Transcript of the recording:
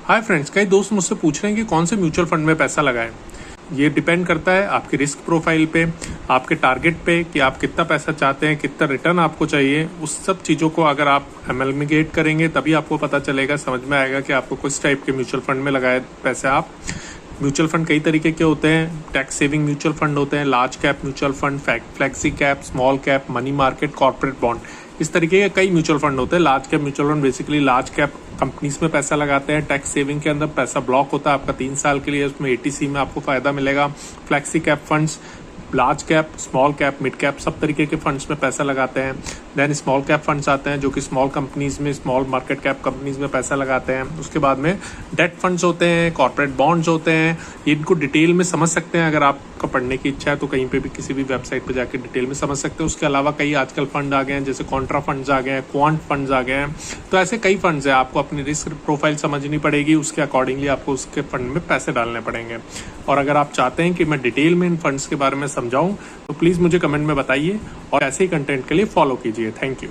Hi friends, कई दोस्त मुझसे पूछ रहे हैं कि कौन से म्यूचुअल फंड में पैसा लगाएं। ये डिपेंड करता है आपकी रिस्क प्रोफाइल पे, आपके टारगेट पे कि आप कितना पैसा चाहते हैं, कितना रिटर्न आपको चाहिए। उस सब चीज़ों को अगर आप एमलमिगेट करेंगे तभी आपको पता चलेगा, समझ में आएगा कि आपको किस टाइप के म्यूचुअल फंड में लगाए पैसे आप। म्यूचुअल फंड कई तरीके के होते हैं। टैक्स सेविंग म्यूचुअल फंड होते हैं, large cap mutual fund, flexi cap, small cap, money market, corporate bond, इस तरीके के कई म्यूचुअल फंड होते हैं। Large cap mutual fund basically large cap companies में पैसा लगाते हैं। टैक्स सेविंग के अंदर पैसा ब्लॉक होता है आपका 3 साल के लिए, उसमें एटीसी में आपको फायदा मिलेगा। Flexi cap funds large cap, small cap, mid cap सब तरीके के फंड्स में पैसा लगाते हैं। देन स्मॉल कैप फंड्स आते हैं जो कि स्मॉल कंपनीज में, स्मॉल मार्केट कैप कंपनीज में पैसा लगाते हैं। उसके बाद में डेट फंड्स होते हैं, कॉर्पोरेट बॉन्ड्स होते हैं। इनको डिटेल में समझ सकते हैं, अगर आपको पढ़ने की इच्छा है तो कहीं पे भी किसी भी वेबसाइट पे जाकर डिटेल में समझ सकते हैं। उसके अलावा कई आजकल फंड आ गए हैं, जैसे कॉन्ट्रा फंड्स आ गए हैं, क्वांट फंड्स आ गए हैं। तो ऐसे कई फंड्स हैं, आपको अपनी रिस्क प्रोफाइल समझनी पड़ेगी, उसके अकॉर्डिंगली आपको उसके फंड में पैसे डालने पड़ेंगे। और अगर आप चाहते हैं कि मैं डिटेल में इन फंड्स के बारे में समझाऊं तो प्लीज़ मुझे कमेंट में बताइए और ऐसे ही कंटेंट के लिए फॉलो कीजिए। Thank you.